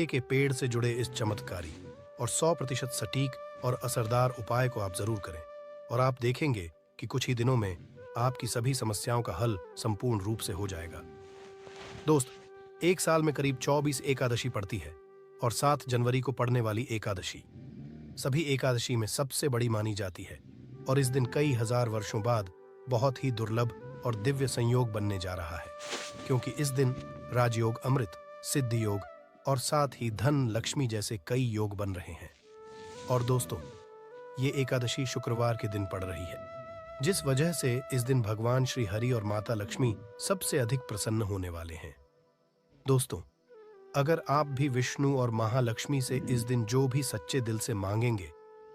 के पेड़ से जुड़े इस चमत्कारी और 100% सटीक और असरदार उपाय को आप जरूर करें और आप देखेंगे कि कुछ ही दिनों में आपकी सभी समस्याओं का हल संपूर्ण रूप से हो जाएगा। दोस्त, एक साल में करीब 24 एकादशी पड़ती है और 7 जनवरी को पड़ने वाली एकादशी सभी एकादशी में सबसे बड़ी मानी जाती है और इस दिन कई हजार वर्षों बाद बहुत ही दुर्लभ और दिव्य संयोग बनने जा रहा है, क्योंकि इस दिन राजयोग, अमृत, सिद्धि योग और साथ ही धन, लक्ष्मी जैसे कई योग बन रहे हैं। और दोस्तों, ये एकादशी शुक्रवार के दिन पड़ रही है, जिस वजह से इस दिन भगवान श्री हरि और माता लक्ष्मी सबसे अधिक प्रसन्न होने वाले हैं। दोस्तों, अगर आप भी विष्णु और महालक्ष्मी से इस दिन जो भी सच्चे दिल से मांगेंगे,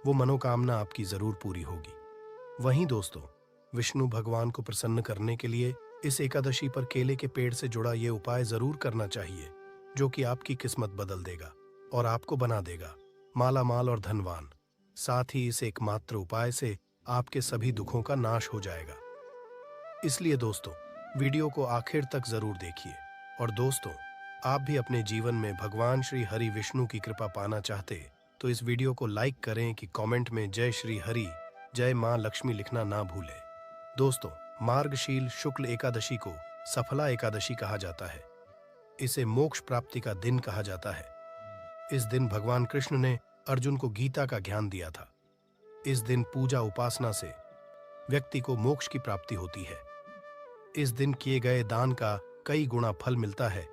वो मनोकामना आपकी जरूर पूरी होगी। वहीं दोस्तों, विष्णु भगवान को प्रसन्न करने के लिए इस एकादशी पर केले के पेड़ से जुड़ा ये उपाय जरूर करना चाहिए, जो कि आपकी किस्मत बदल देगा और आपको बना देगा माला माल और धनवान। साथ ही इस एकमात्र उपाय से आपके सभी दुखों का नाश हो जाएगा। इसलिए दोस्तों, वीडियो को आखिर तक जरूर देखिए। और दोस्तों, आप भी अपने जीवन में भगवान श्री हरि विष्णु की कृपा पाना चाहते तो इस वीडियो को लाइक करें कि कमेंट में जय श्री हरि, जय मां लक्ष्मी लिखना ना भूलें। दोस्तों, मार्गशील शुक्ल एकादशी को सफला एकादशी कहा जाता है। इसे मोक्ष प्राप्ति का दिन कहा जाता है। इस दिन भगवान कृष्ण ने अर्जुन को गीता का ज्ञान दिया था। इस दिन पूजा उपासना से व्यक्ति को मोक्ष की प्राप्ति होती है। इस दिन किए गए दान का कई गुना फल मिलता है।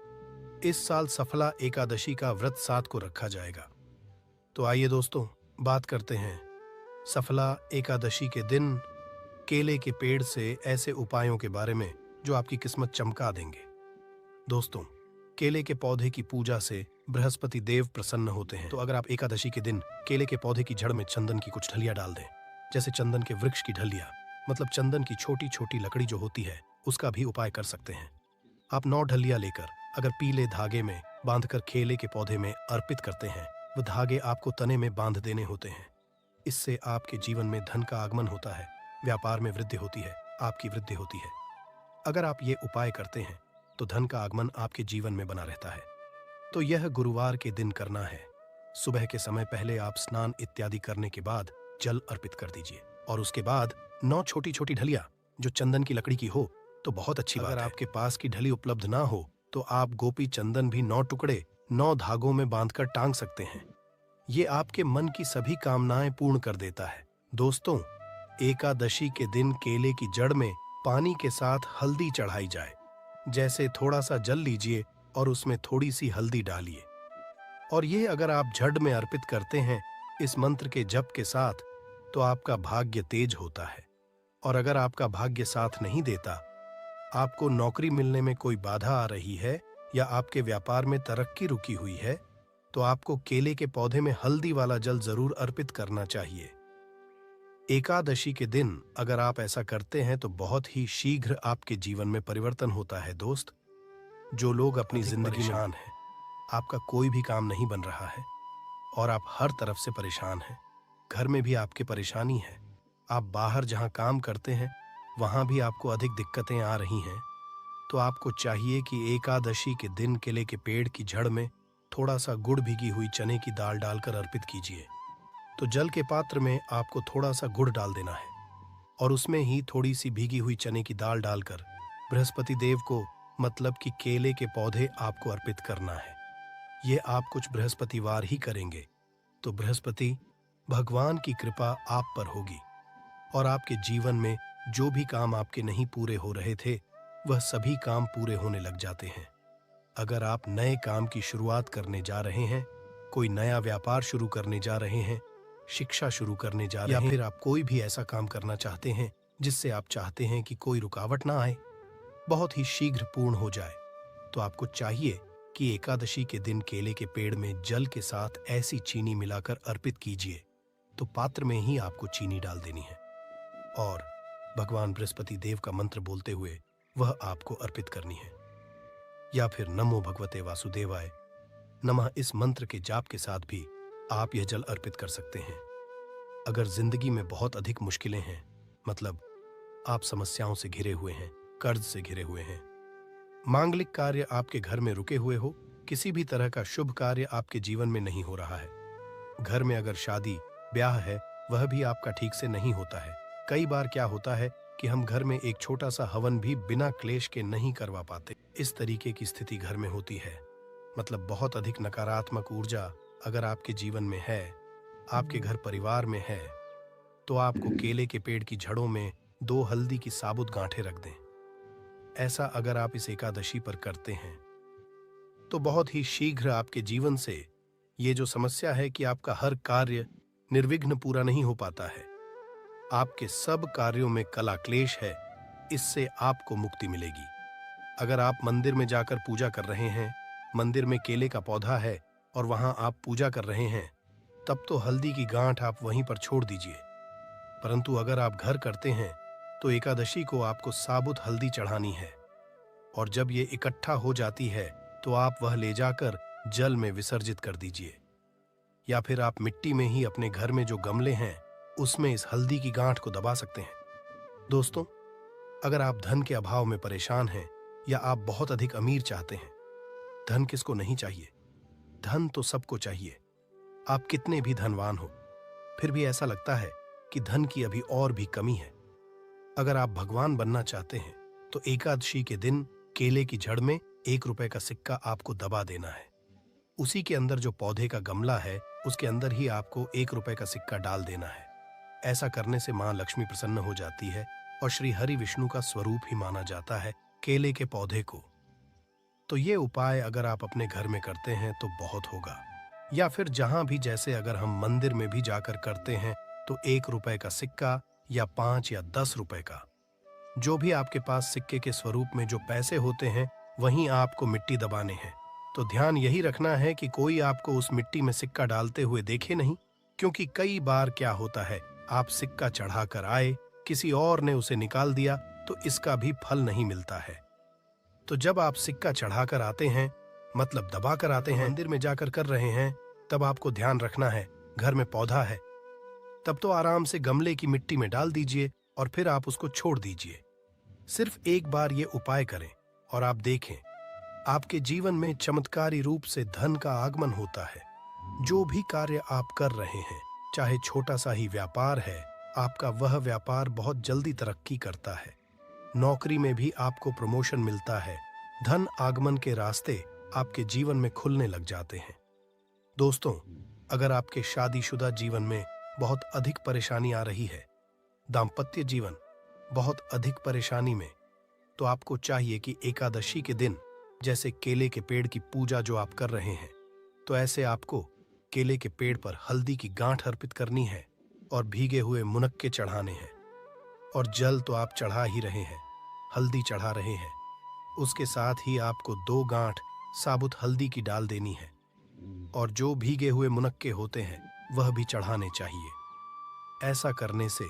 इस साल सफला एकादशी का व्रत 7 को रखा जाएगा। तो आइए दोस्तों, बात करते हैं सफला एकादशी के दिन केले के पेड़ से ऐसे उपायों के बारे में जो आपकी किस्मत चमका देंगे। दोस्तों, केले के पौधे की पूजा से बृहस्पति देव प्रसन्न होते हैं। तो अगर आप एकादशी के दिन केले के पौधे की जड़ में चंदन की कुछ ढलिया डाल दें, जैसे चंदन के वृक्ष की ढलिया, मतलब चंदन की छोटी छोटी लकड़ी जो होती है, उसका भी उपाय कर सकते हैं। आप 9 ढलिया लेकर अगर पीले धागे में बांधकर केले के पौधे में अर्पित करते हैं, वो धागे आपको तने में बांध देने होते हैं। इससे आपके जीवन में धन का आगमन होता है, व्यापार में वृद्धि होती है, आपकी वृद्धि होती है। अगर आप ये उपाय करते हैं तो धन का आगमन आपके जीवन में बना रहता है। तो यह गुरुवार के दिन करना है। सुबह के समय पहले आप स्नान इत्यादि करने के बाद जल अर्पित कर दीजिए और उसके बाद 9 छोटी छोटी ढलिया जो चंदन की लकड़ी की हो तो बहुत अच्छी बात है। अगर आपके पास की ढली उपलब्ध ना हो तो आप गोपी चंदन भी 9 टुकड़े 9 धागों में बांधकर टांग सकते हैं। ये आपके मन की सभी कामनाएं पूर्ण कर देता है। दोस्तों, एकादशी के दिन केले की जड़ में पानी के साथ हल्दी चढ़ाई जाए। जैसे थोड़ा सा जल लीजिए और उसमें थोड़ी सी हल्दी डालिए, और ये अगर आप झट में अर्पित करते हैं इस मंत्र के जप के साथ, तो आपका भाग्य तेज होता है। और अगर आपका भाग्य साथ नहीं देता, आपको नौकरी मिलने में कोई बाधा आ रही है या आपके व्यापार में तरक्की रुकी हुई है, तो आपको केले के पौधे में हल्दी वाला जल जरूर अर्पित करना चाहिए। एकादशी के दिन अगर आप ऐसा करते हैं तो बहुत ही शीघ्र आपके जीवन में परिवर्तन होता है। दोस्त, जो लोग अपनी जिंदगी में परेशान हैं, आपका कोई भी काम नहीं बन रहा है और आप हर तरफ से परेशान हैं, घर में भी आपके परेशानी है, आप बाहर जहां काम करते हैं वहां भी आपको अधिक दिक्कतें आ रही हैं, तो आपको चाहिए कि एकादशी के दिन केले के पेड़ की जड़ में थोड़ा सा गुड़ भिगी हुई चने की दाल डालकर अर्पित कीजिए। तो जल के पात्र में आपको थोड़ा सा गुड़ डाल देना है और उसमें ही थोड़ी सी भीगी हुई चने की दाल डालकर बृहस्पति देव को, मतलब कि केले के पौधे, आपको अर्पित करना है। ये आप कुछ बृहस्पतिवार ही करेंगे तो बृहस्पति भगवान की कृपा आप पर होगी और आपके जीवन में जो भी काम आपके नहीं पूरे हो रहे थे, वह सभी काम पूरे होने लग जाते हैं। अगर आप नए काम की शुरुआत करने जा रहे हैं, कोई नया व्यापार शुरू करने जा रहे हैं, शिक्षा शुरू करने जा रहे हैं, या फिर आप कोई भी ऐसा काम करना चाहते हैं जिससे आप चाहते हैं कि कोई रुकावट ना आए, बहुत ही शीघ्र पूर्ण हो जाए, तो आपको चाहिए कि एकादशी के दिन केले के पेड़ में जल के साथ ऐसी चीनी मिलाकर अर्पित कीजिए। तो पात्र में ही आपको चीनी डाल देनी है और भगवान बृहस्पति देव का मंत्र बोलते हुए वह आपको अर्पित करनी है, या फिर नमो भगवते वासुदेवाय नमः इस मंत्र के जाप के साथ भी आप यह जल अर्पित कर सकते हैं। अगर जिंदगी में बहुत अधिक मुश्किलें हैं, मतलब आप समस्याओं से घिरे हुए हैं, कर्ज से घिरे हुए हैं, मांगलिक कार्य आपके घर में रुके हुए हो किसी भी तरह का शुभ कार्य आपके जीवन में नहीं हो रहा है। घर में अगर शादी ब्याह है, वह भी आपका ठीक से नहीं होता है। कई बार क्या होता है कि हम घर में एक छोटा सा हवन भी बिना क्लेश के नहीं करवा पाते। इस तरीके की स्थिति घर में होती है, मतलब बहुत अधिक नकारात्मक ऊर्जा अगर आपके जीवन में है, आपके घर परिवार में है, तो आपको केले के पेड़ की जड़ों में 2 हल्दी की साबुत गांठें रख दें। ऐसा अगर आप इस एकादशी पर करते हैं तो बहुत ही शीघ्र आपके जीवन से ये जो समस्या है कि आपका हर कार्य निर्विघ्न पूरा नहीं हो पाता है, आपके सब कार्यों में कला क्लेश है, इससे आपको मुक्ति मिलेगी। अगर आप मंदिर में जाकर पूजा कर रहे हैं, मंदिर में केले का पौधा है और वहां आप पूजा कर रहे हैं, तब तो हल्दी की गांठ आप वहीं पर छोड़ दीजिए। परंतु अगर आप घर करते हैं तो एकादशी को आपको साबुत हल्दी चढ़ानी है, और जब ये इकट्ठा हो जाती है तो आप वह ले जाकर जल में विसर्जित कर दीजिए, या फिर आप मिट्टी में ही अपने घर में जो गमले हैं उसमें इस हल्दी की गांठ को दबा सकते हैं। दोस्तों, अगर आप धन के अभाव में परेशान हैं या आप बहुत अधिक अमीर चाहते हैं, धन किसको नहीं चाहिए? धन तो सबको चाहिए। आप कितने भी धनवान हो, फिर भी ऐसा लगता है कि धन की अभी और भी कमी है। अगर आप भगवान बनना चाहते हैं तो एकादशी के दिन केले की जड़ में 1 रुपए का सिक्का आपको दबा देना है। उसी के अंदर जो पौधे का गमला है उसके अंदर ही आपको 1 रुपए का सिक्का डाल देना है। ऐसा करने से मां लक्ष्मी प्रसन्न हो जाती है और श्री हरि विष्णु का स्वरूप ही माना जाता है केले के पौधे को। तो ये उपाय अगर आप अपने घर में करते हैं तो बहुत होगा, या फिर जहां भी, जैसे अगर हम मंदिर में भी जाकर करते हैं तो 1 रुपए का सिक्का या 5 या 10 रुपए का, जो भी आपके पास सिक्के के स्वरूप में जो पैसे होते हैं वहीं आपको मिट्टी दबाने हैं। तो ध्यान यही रखना है कि कोई आपको उस मिट्टी में सिक्का डालते हुए देखे नहीं, क्योंकि कई बार क्या होता है, आप सिक्का चढ़ाकर आए, किसी और ने उसे निकाल दिया तो इसका भी फल नहीं मिलता है। तो जब आप सिक्का चढ़ाकर आते हैं, मतलब दबाकर आते हैं, मंदिर में जाकर कर रहे हैं, तब आपको ध्यान रखना है घर में पौधा है, तब तो आराम से गमले की मिट्टी में डाल दीजिए और फिर आप उसको छोड़ दीजिए। सिर्फ एक बार ये उपाय करें और आप देखें आपके जीवन में चमत्कारी रूप से धन का आगमन होता है। जो भी कार्य आप कर रहे हैं, चाहे छोटा सा ही व्यापार है, आपका वह व्यापार बहुत जल्दी तरक्की करता है। नौकरी में भी आपको प्रमोशन मिलता है। धन आगमन के रास्ते आपके जीवन में खुलने लग जाते हैं। दोस्तों, अगर आपके शादीशुदा जीवन में बहुत अधिक परेशानी आ रही है, दाम्पत्य जीवन बहुत अधिक परेशानी में, तो आपको चाहिए कि एकादशी के दिन, जैसे केले के पेड़ की पूजा जो आप कर रहे हैं, तो ऐसे आपको केले के पेड़ पर हल्दी की गांठ अर्पित करनी है और भीगे हुए मुनक्के चढ़ाने हैं। और जल तो आप चढ़ा ही रहे हैं, हल्दी चढ़ा रहे हैं, उसके साथ ही आपको 2 गांठ साबुत हल्दी की डाल देनी है, और जो भीगे हुए मुनक्के होते हैं वह भी चढ़ाने चाहिए। ऐसा करने से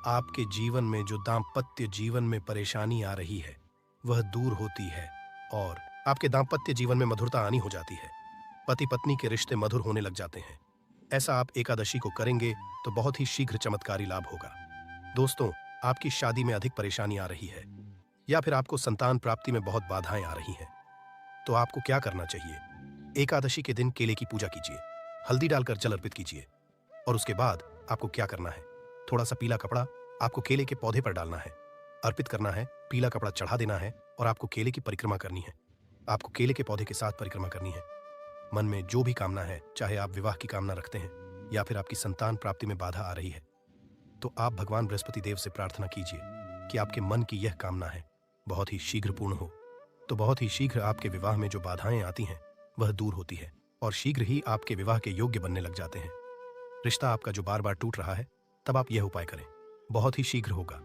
आपके जीवन में जो दाम्पत्य जीवन में परेशानी आ रही है वह दूर होती है और आपके दाम्पत्य जीवन में मधुरता आनी हो जाती है। पति पत्नी के रिश्ते मधुर होने लग जाते हैं। ऐसा आप एकादशी को करेंगे तो बहुत ही शीघ्र चमत्कारी लाभ होगा। दोस्तों, आपकी शादी में अधिक परेशानी आ रही है या फिर आपको संतान प्राप्ति में बहुत बाधाएं आ रही हैं, तो आपको क्या करना चाहिए? एकादशी के दिन केले की पूजा कीजिए, हल्दी डालकर जल अर्पित कीजिए, और उसके बाद आपको क्या करना है, थोड़ा सा पीला कपड़ा आपको केले के पौधे पर डालना है, अर्पित करना है, पीला कपड़ा चढ़ा देना है और आपको केले की परिक्रमा करनी है। आपको केले के पौधे के साथ परिक्रमा करनी है। मन में जो भी कामना है, चाहे आप विवाह की कामना रखते हैं या फिर आपकी संतान प्राप्ति में बाधा आ रही है, तो आप भगवान बृहस्पति देव से प्रार्थना कीजिए कि आपके मन की यह कामना है बहुत ही शीघ्र पूर्ण हो। तो बहुत ही शीघ्र आपके विवाह में जो बाधाएं आती हैं वह दूर होती है और शीघ्र ही आपके विवाह के योग्य बनने लग जाते हैं। रिश्ता आपका जो बार बार टूट रहा है, तब आप यह उपाय करें, बहुत ही शीघ्र होगा।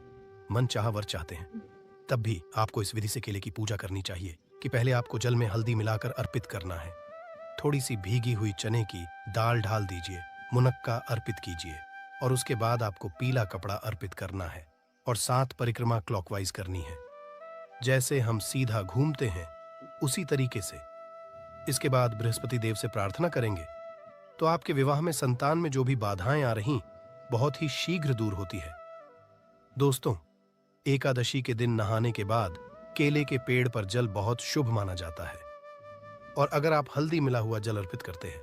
मन चाह वर चाहते हैं, तब भी आपको इस विधि से केले की पूजा करनी चाहिए कि पहले आपको जल में हल्दी मिलाकर अर्पित करना है, थोड़ी सी भीगी हुई चने की दाल डाल दीजिए, मुनक्का अर्पित कीजिए, और उसके बाद आपको पीला कपड़ा अर्पित करना है और 7 परिक्रमा क्लॉकवाइज करनी है, जैसे हम सीधा घूमते हैं उसी तरीके से। इसके बाद बृहस्पति देव से प्रार्थना करेंगे तो आपके विवाह में संतान में जो भी बाधाएं आ रही बहुत ही शीघ्र दूर होती है। दोस्तों, एकादशी के दिन नहाने के बाद केले के पेड़ पर जल बहुत शुभ माना जाता है। और अगर आप हल्दी मिला हुआ जल अर्पित करते हैं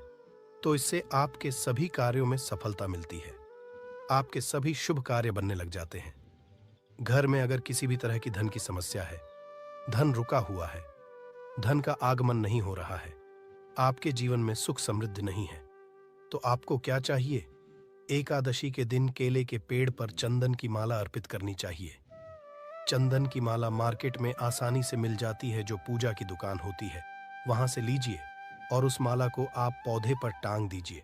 तो इससे आपके सभी कार्यों में सफलता मिलती है। आपके सभी शुभ कार्य बनने लग जाते हैं। घर में अगर किसी भी तरह की धन की समस्या है, धन रुका हुआ है, धन का आगमन नहीं हो रहा है, आपके जीवन में सुख समृद्धि नहीं है, तो आपको क्या चाहिए? एकादशी के दिन केले के पेड़ पर चंदन की माला अर्पित करनी चाहिए। चंदन की माला मार्केट में आसानी से मिल जाती है, जो पूजा की दुकान होती है वहां से लीजिए और उस माला को आप पौधे पर टांग दीजिए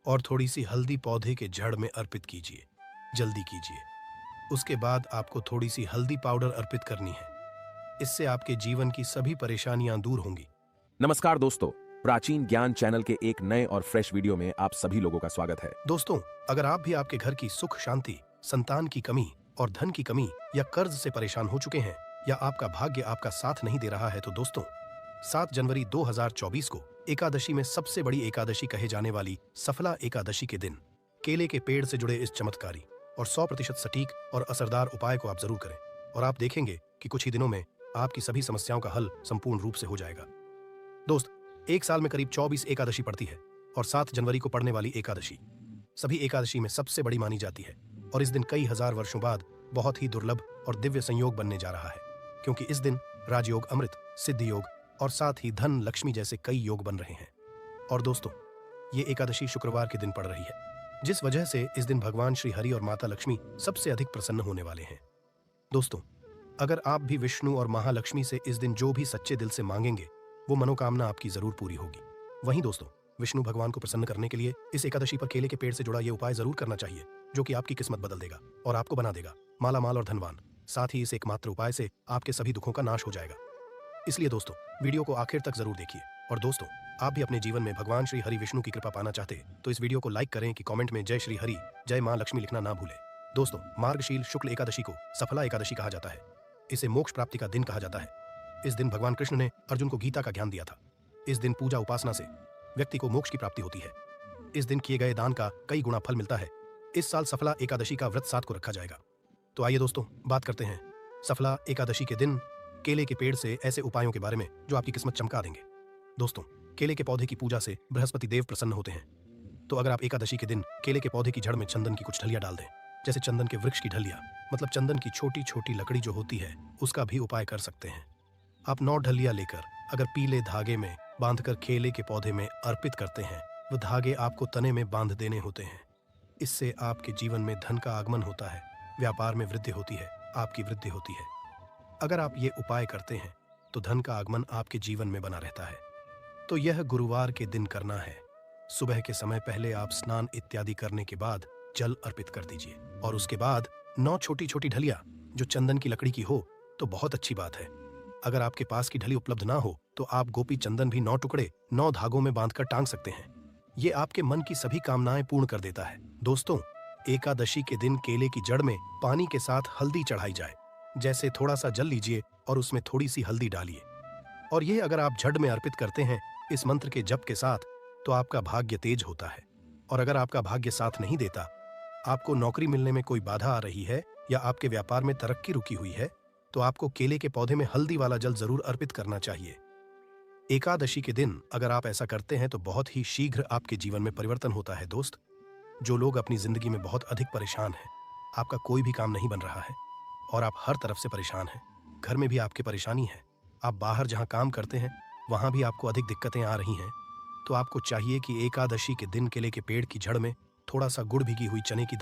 और थोड़ी सी हल्दी पौधे के जड़ में अर्पित कीजिए। जल्दी कीजिए। उसके बाद आपको थोड़ी सी हल्दी पाउडर अर्पित करनी है। इससे आपके जीवन की सभी परेशानियां दूर होंगी। नमस्कार दोस्तों, प्राचीन ज्ञान चैनल के एक नए और फ्रेश वीडियो में आप सभी लोगों का स्वागत है। दोस्तों, अगर आप भी आपके घर की सुख शांति, संतान की कमी और धन की कमी या कर्ज से परेशान हो चुके हैं या आपका भाग्य आपका साथ नहीं दे रहा है, तो दोस्तों 7 जनवरी 2024 को एकादशी में सबसे बड़ी एकादशी कहे जाने वाली सफला एकादशी के दिन केले के पेड़ से जुड़े इस चमत्कारी और 100% सटीक और असरदार उपाय को आप जरूर करें और आप देखेंगे कि कुछ ही दिनों में आपकी सभी समस्याओं का हल संपूर्ण रूप से हो जाएगा। दोस्त, एक साल में करीब 24 एकादशी पड़ती है और 7 जनवरी को पड़ने वाली एकादशी सभी एकादशी में सबसे बड़ी मानी जाती है और इस दिन कई हजार वर्षों बाद बहुत ही दुर्लभ और दिव्य संयोग बनने जा रहा है, क्योंकि इस दिन राजयोग, अमृत, सिद्धि योग और साथ ही धन लक्ष्मी जैसे कई योग बन रहे हैं। और दोस्तों, ये एकादशी शुक्रवार के दिन पड़ रही है, जिस वजह से इस दिन भगवान श्री हरि और माता लक्ष्मी सबसे अधिक प्रसन्न होने वाले हैं। दोस्तों, अगर आप भी विष्णु और महालक्ष्मी से इस दिन जो भी सच्चे दिल से मांगेंगे वो मनोकामना आपकी जरूर पूरी होगी। वहीं दोस्तों, विष्णु भगवान को प्रसन्न करने के लिए इस एकादशी पर केले के पेड़ से जुड़ा ये उपाय जरूर करना चाहिए, जो कि आपकी किस्मत बदल देगा और आपको बना देगा माला माल और धनवान। साथ ही इस एकमात्र उपाय से आपके सभी दुखों का नाश हो जाएगा। इसलिए दोस्तों, वीडियो को आखिर तक जरूर देखिए। और दोस्तों, आप भी अपने जीवन में भगवान श्री हरि विष्णु की कृपा पाना चाहते तो इस वीडियो को लाइक करें कि कमेंट में जय श्री हरि, जय मां लक्ष्मी लिखना ना भूलें। दोस्तों, मार्गशील शुक्ल एकादशी को सफला एकादशी कहा जाता है। इसे मोक्ष प्राप्ति का दिन कहा जाता है। इस दिन भगवान कृष्ण ने अर्जुन को गीता का ज्ञान दिया था। इस दिन पूजा उपासना से व्यक्ति को मोक्ष की प्राप्ति होती है। इस दिन किए गए दान का कई गुना फल मिलता है। इस साल सफला एकादशी का व्रत 7 को रखा जाएगा। तो आइए दोस्तों, बात करते हैं सफला एकादशी के दिन केले के पेड़ से ऐसे उपायों के बारे में जो आपकी किस्मत चमका देंगे। दोस्तों, केले के पौधे की पूजा से बृहस्पति देव प्रसन्न होते हैं। तो अगर आप एकादशी के दिन केले के पौधे की जड़ में चंदन की कुछ ढलिया डाल दें, जैसे चंदन के वृक्ष की ढलिया, मतलब चंदन की छोटी छोटी लकड़ी जो होती है, उसका भी उपाय कर सकते हैं। आप 9 ढलिया लेकर अगर पीले धागे में बांधकर केले के पौधे में अर्पित करते हैं, वो धागे आपको तने में बांध देने होते हैं। इससे आपके जीवन में धन का आगमन होता है, व्यापार में वृद्धि होती है, आपकी वृद्धि होती है। अगर आप ये उपाय करते हैं तो धन का आगमन आपके जीवन में बना रहता है। तो यह गुरुवार के दिन करना है। सुबह के समय पहले आप स्नान इत्यादि करने के बाद जल अर्पित कर दीजिए और उसके बाद 9 छोटी छोटी ढलिया जो चंदन की लकड़ी की हो तो बहुत अच्छी बात है। अगर आपके पास की ढली उपलब्ध ना हो तो आप गोपी चंदन भी 9 टुकड़े 9 धागों में बांधकर टांग सकते हैं। ये आपके मन की सभी कामनाएं पूर्ण कर देता है। दोस्तों, एकादशी के दिन केले की जड़ में पानी के साथ हल्दी चढ़ाई जाए। जैसे थोड़ा सा जल लीजिए और उसमें थोड़ी सी हल्दी डालिए और ये अगर आप जड़ में अर्पित करते हैं इस मंत्र के जप के साथ, तो आपका भाग्य तेज होता है। और अगर आपका भाग्य साथ नहीं देता, आपको नौकरी मिलने में कोई बाधा आ रही है या आपके व्यापार में तरक्की रुकी हुई है, तो आपको केले के पौधे में हल्दी वाला जल जरूर अर्पित करना चाहिए। एकादशी के दिन अगर आप ऐसा करते हैं तो बहुत ही शीघ्र आपके जीवन में परिवर्तन होता है। दोस्त, जो लोग अपनी जिंदगी में बहुत अधिक परेशान हैं, आपका कोई भी काम नहीं बन रहा है और आप हर तरफ से परेशान हैं, घर में भी आपकी परेशानी है, आप बाहर जहां काम करते हैं वहां भी आपको अधिक दिक्कतें आ रही हैं, तो आपको चाहिए कि एकादशी के दिन केले के पेड़ की जड़ में थोड़ा सा गुड़ भिगी हुई चने की